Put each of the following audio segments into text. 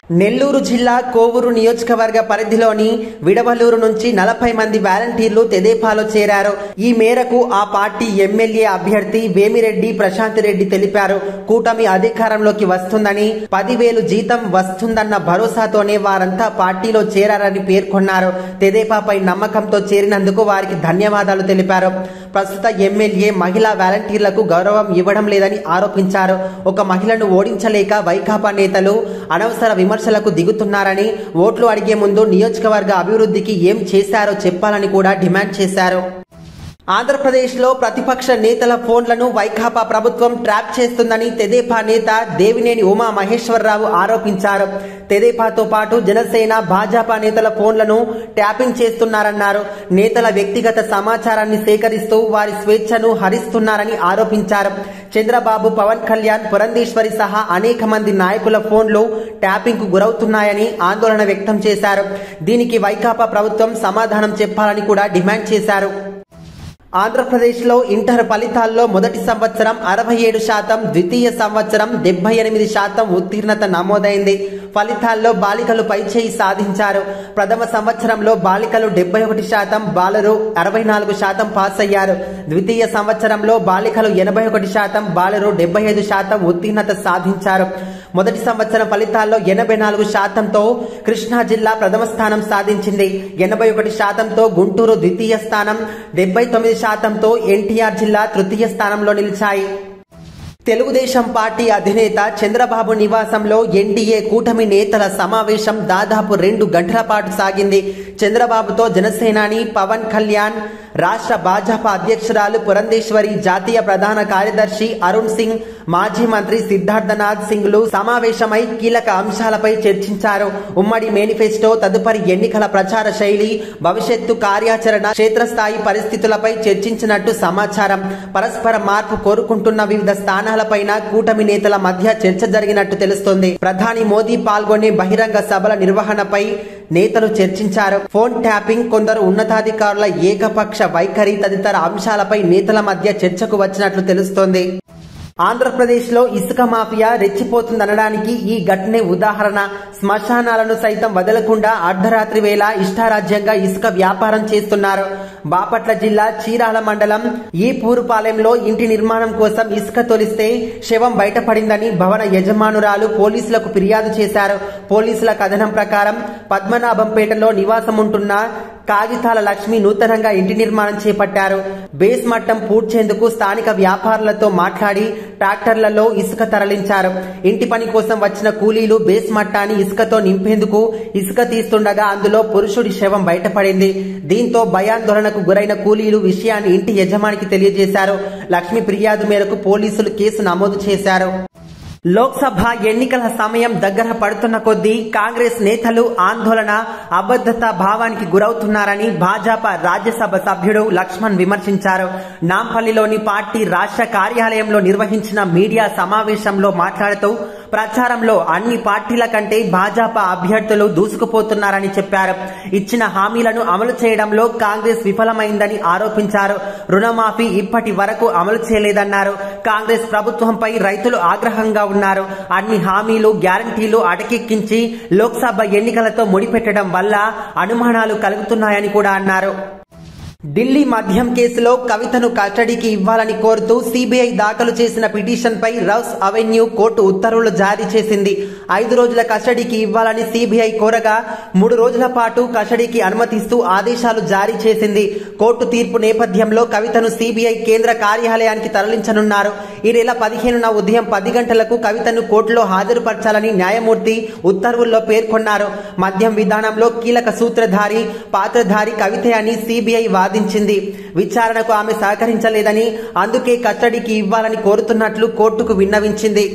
నెల్లూరు జిల్లా కోవూరు నియోజకవర్గ పరిధిలోని విడవలూరు నుంచి 40 మంది వాలంటీర్లు తెదేపాలో చేరారు. ఈ మేరకు ఆ పార్టీ ఎమ్మెల్యే అభ్యర్థి వేమిరెడ్డి ప్రశాంత్ రెడ్డి తెలిపారు. కూటమి అధికారంలోకి వస్తుందని, 10,000 జీతం వస్తుందన్న భరోసాతోనే వారంతా పార్టీలో చేరారని పేర్కొన్నారు. తెదేపాపై నమ్మకంతో చేరినందుకు వారికి ధన్యవాదాలు తెలిపారు. ప్రస్తుత ఎమ్మెల్యే మహిళా వాలంటీర్లకు గౌరవం ఇవ్వడం లేదని ఆరోపించారు. ఒక మహిళను ఓడించలేక వైకాపా నేతలు అనవసర విమర్శలకు దిగుతున్నారని, ఓట్లు అడిగే ముందు నియోజకవర్గ అభివృద్ధికి ఏం చేశారో చెప్పాలని కూడా డిమాండ్ చేశారు. ఆంధ్రప్రదేశ్లో ప్రతిపక్ష నేతల ఫోన్లను వైకాపా ప్రభుత్వం ట్రాప్ చేస్తుందని తెదేపా నేత దేవినేని ఉమా మహేశ్వరరావు ఆరోపించారు. తెదేపాతో పాటు జనసేన, భాజపా నేతల ఫోన్లను ట్యాపింగ్ చేస్తున్నారన్నారు. నేతల వ్యక్తిగత సమాచారాన్ని సేకరిస్తూ వారి స్వేచ్ఛను హరిస్తున్నారని ఆరోపించారు. చంద్రబాబు, పవన్ కళ్యాణ్, పురంధేశ్వరి సహా అనేక మంది నాయకుల ఫోన్లు ట్యాపింగ్ కు గురవుతున్నాయని ఆందోళన వ్యక్తం చేశారు. దీనికి వైకాపా ప్రభుత్వం సమాధానం చెప్పాలని కూడా డిమాండ్ చేశారు. ఆంధ్రప్రదేశ్లో ఇంటర్ ఫలితాల్లో మొదటి సంవత్సరం 67%, ద్వితీయ సంవత్సరం 78% ఉత్తీర్ణత నమోదైంది. ఫలితాల్లో బాలికలు పైచేయి సాధించారు. ప్రథమ సంవత్సరంలో బాలికలు 71%, బాలురు 64% పాస్ అయ్యారు. ద్వితీయ సంవత్సరంలో బాలికలు 81%, బాలురు 75% ఉత్తీర్ణత సాధించారు. మొదటి సంవత్సరం ఫలితాల్లో 84%తో కృష్ణా జిల్లా ప్రథమ స్థానం సాధించింది. 81%తో గుంటూరు ద్వితీయ స్థానం, 79%తో ఎన్టీఆర్ జిల్లా తృతీయ స్థానంలో నిలిచాయి. తెలుగుదేశం పార్టీ అధినేత చంద్రబాబు నివాసంలో ఎన్డీఏ కూటమి నేతల సమావేశం దాదాపు 2 గంటల పాటు సాగింది. చంద్రబాబుతో జనసేనాని పవన్ కళ్యాణ్, రాష్ట్ర భాజపా అధ్యక్షురాలు పురంధేశ్వరి, జాతీయ ప్రధాన కార్యదర్శి అరుణ్ సింగ్, మాజీ మంత్రి సిద్ధార్థనాథ్ సింగ్లు సమావేశమై కీలక అంశాలపై చర్చించారు. ఉమ్మడి మేనిఫెస్టో, తదుపరి ఎన్నికల ప్రచార శైలి, భవిష్యత్తు కార్యాచరణ, క్షేత్రస్థాయి పరిస్థితులపై చర్చించినట్టు సమాచారం. పరస్పర మార్పు కోరుకుంటున్న వివిధ స్థానాలపైన కూటమి నేతల మధ్య చర్చ జరిగినట్టు తెలుస్తోంది. ప్రధాని మోదీ పాల్గొనే బహిరంగ సభల నిర్వహణపై నేతలు చర్చించారు. ఫోన్ ట్యాపింగ్, కొందరు ఉన్నతాధికారుల ఏకపక్ష వైఖరి తదితర అంశాలపై నేతల మధ్య చర్చకు వచ్చినట్లు తెలుస్తోంది. ఆంధ్రప్రదేశ్లో ఇసుక మాఫియా రెచ్చిపోతుందనడానికి ఈ ఘటనే ఉదాహరణ. శ్మశానాలను సైతం వదలకుండా అర్ధరాత్రి వేళ ఇష్టారాజ్యంగా ఇసుక వ్యాపారం చేస్తున్నారు. బాపట్ల జిల్లా చీరాల మండలం ఈపూరుపాలెంలో ఇంటి నిర్మాణం కోసం ఇసుక తొలిస్తే శవం బయటపడిందని భవన యజమానురాలు పోలీసులకు ఫిర్యాదు చేశారు. పోలీసుల కథనం ప్రకారం పద్మనాభంపేటలో నివాసముంటున్న కాగితాల లక్ష్మి నూతనంగా ఇంటి నిర్మాణం చేపట్టారు. బేస్ మట్టం పూడ్చేందుకు స్థానిక వ్యాపారులతో మాట్లాడి ట్రాక్టర్లలో ఇసుక తరలించారు. ఇంటి పని కోసం వచ్చిన కూలీలు బేస్ మట్టాన్ని ఇసుకతో నింపేందుకు ఇసుక తీస్తుండగా అందులో పురుషుడి శవం బయటపడింది. దీంతో భయాందోళనకు గురైన కూలీలు విషయాన్ని ఇంటి యజమానికి తెలియజేశారు. లక్ష్మి ఫిర్యాదు మేరకు పోలీసులు కేసు నమోదు చేశారు. లోక్సభ ఎన్నికల సమయం దగ్గర పడుతున్న కొద్దీ కాంగ్రెస్ నేతలు ఆందోళన, అబద్ధత భావానికి గురవుతున్నారని భాజపా రాజ్యసభ సభ్యుడు లక్ష్మణ్ విమర్శించారు. నాంపల్లిలోని పార్టీ రాష్ట్ర కార్యాలయంలో నిర్వహించిన మీడియా సమావేశంలో మాట్లాడుతూ ప్రచారంలో అన్ని పార్టీల కంటే భాజపా అభ్యర్థులు దూసుకుపోతున్నారని చెప్పారు. ఇచ్చిన హామీలను అమలు చేయడంలో కాంగ్రెస్ విఫలమైందని ఆరోపించారు. రుణమాఫీ ఇప్పటి వరకు అమలు చేయలేదన్నారు. కాంగ్రెస్ ప్రభుత్వంపై రైతులు ఆగ్రహంగా ఉన్నారు. అన్ని హామీలు, గ్యారంటీలు అటకెక్కించి లోక్సభ ఎన్నికలతో ముడిపెట్టడం వల్ల అనుమానాలు కలుగుతున్నాయని కూడా అన్నారు. ఢిల్లీ మద్యం కేసులో కవితను కస్టడీకి ఇవ్వాలని కోరుతూ సిబిఐ దాఖలు చేసిన పిటిషన్పై రౌస్ అవెన్యూ కోర్టు ఉత్తర్వులు జారీ చేసింది. 5 రోజుల కస్టడీకి ఇవ్వాలని సిబిఐ కోరగా 3 రోజుల పాటు కస్టడీకి అనుమతిస్తూ ఆదేశాలు జారీ చేసింది. కోర్టు తీర్పు నేపథ్యంలో కవితను సిబిఐ కేంద్ర కార్యాలయానికి తరలించనున్నారు. ఈ నెల 15న ఉదయం 10 గంటలకు కవితను కోర్టులో హాజరుపరచాలని న్యాయమూర్తి ఉత్తర్వుల్లో పేర్కొన్నారు. మద్యం విధానంలో కీలక సూత్రధారి, పాత్రధారి కవితే అని సిబిఐ వాదించింది. విచారణకు ఆమె సహకరించలేదని, అందుకే కస్టడీకి ఇవ్వాలని కోరుతున్నట్లు కోర్టుకు విన్నవించింది.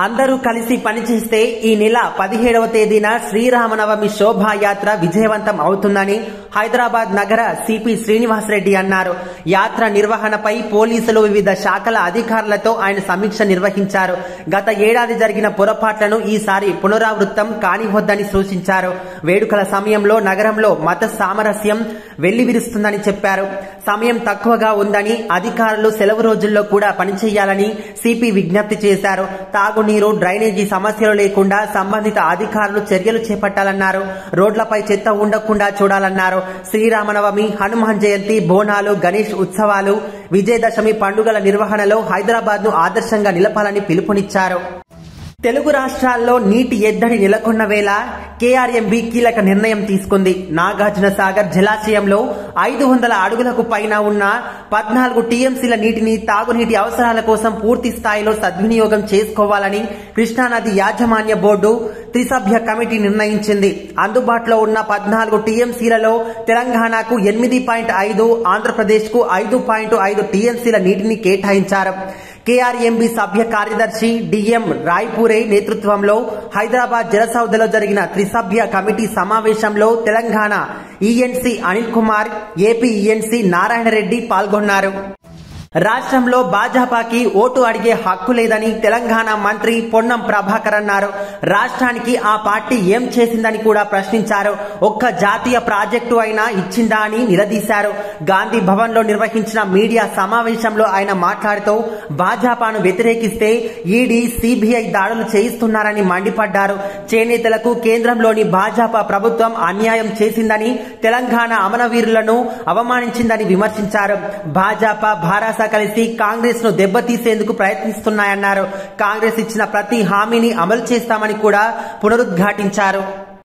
అందరూ కలిసి పనిచేస్తే ఈ నెల 17వ తేదీన శ్రీరామనవమి శోభాయాత్ర విజయవంతం అవుతుందని హైదరాబాద్ నగర సిపి శ్రీనివాస్ రెడ్డి అన్నారు. యాత్ర నిర్వహణపై పోలీసులు వివిధ శాఖల అధికారులతో ఆయన సమీక్ష నిర్వహించారు. గత ఏడాది జరిగిన పొరపాట్లను ఈసారి పునరావృతం కానివద్దని సూచించారు. వేడుకల సమయంలో నగరంలో మత సామరస్యం వెల్లివిరుస్తుందని చెప్పారు. సమయం తక్కువగా ఉందని, అధికారులు సెలవు రోజుల్లో కూడా పనిచేయాలని సిపి విజ్ఞప్తి చేశారు. తాగునీరు, డ్రైనేజీ సమస్యలు లేకుండా సంబంధిత అధికారులు చర్యలు చేపట్టాలన్నారు. రోడ్లపై చెత్త ఉండకుండా చూడాలన్నారు. శ్రీరామనవమి, హనుమాన్ జయంతి, బోనాలు, గణేష్ ఉత్సవాలు, విజయదశమి పండుగల నిర్వహణలో హైదరాబాద్ ను ఆదర్శంగా నిలపాలని పిలుపునిచ్చారు. తెలుగు రాష్ట్రాల్లో నీటి ఎద్దడి నెలకొన్న వేళ కేఆర్ఎంబీ కీలక నిర్ణయం తీసుకుంది. నాగార్జున సాగర్ జలాశయంలో 500 అడుగులకు పైన ఉన్న 14 టీఎంసీల నీటిని తాగునీటి అవసరాల కోసం పూర్తి స్థాయిలో సద్వినియోగం చేసుకోవాలని కృష్ణానది యాజమాన్య బోర్డు త్రిసభ్య కమిటీ నిర్ణయించింది. అందుబాటులో ఉన్న 14 టీఎంసీలలో తెలంగాణకు 8.5, ఆంధ్రప్రదేశ్ కు 5.5 టీఎంసీల నీటిని కేటాయించారు. కేఆర్ఎంబీ సభ్య కార్యదర్శి డిఎం రాయ్పూరే నేతృత్వంలో హైదరాబాద్ జలసౌధలో జరిగిన త్రిసభ్య కమిటీ సమావేశంలో Telangana ENC Anil Kumar, AP ENC Narayana Reddy పాల్గొన్నారు. రాష్ట్రంలో భాజపాకి ఓటు అడిగే హక్కు లేదని తెలంగాణ మంత్రి పొన్నం ప్రభాకర్ అన్నారు. రాష్ట్రానికి ఆ పార్టీ ఏం చేసిందని కూడా ప్రశ్నించారు. ఒక్క జాతీయ ప్రాజెక్టు అయినా ఇచ్చిందా అని నిలదీశారు. గాంధీ భవన్ లో నిర్వహించిన మీడియా సమావేశంలో ఆయన మాట్లాడుతూ భాజపాను వ్యతిరేకిస్తే ఈడీ, సిబిఐ దాడులు చేయిస్తున్నారని మండిపడ్డారు. చేనేతలకు కేంద్రంలోని భాజపా ప్రభుత్వం అన్యాయం చేసిందని, తెలంగాణ అమరవీరులను అవమానించిందని విమర్శించారు. భాజపా, భారత కలిసి కాంగ్రెస్ ను దెబ్బతీసేందుకు ప్రయత్నిస్తున్నాయన్నారు. కాంగ్రెస్ ఇచ్చిన ప్రతి హామీని అమలు చేస్తామని కూడా పునరుద్ఘాటించారు.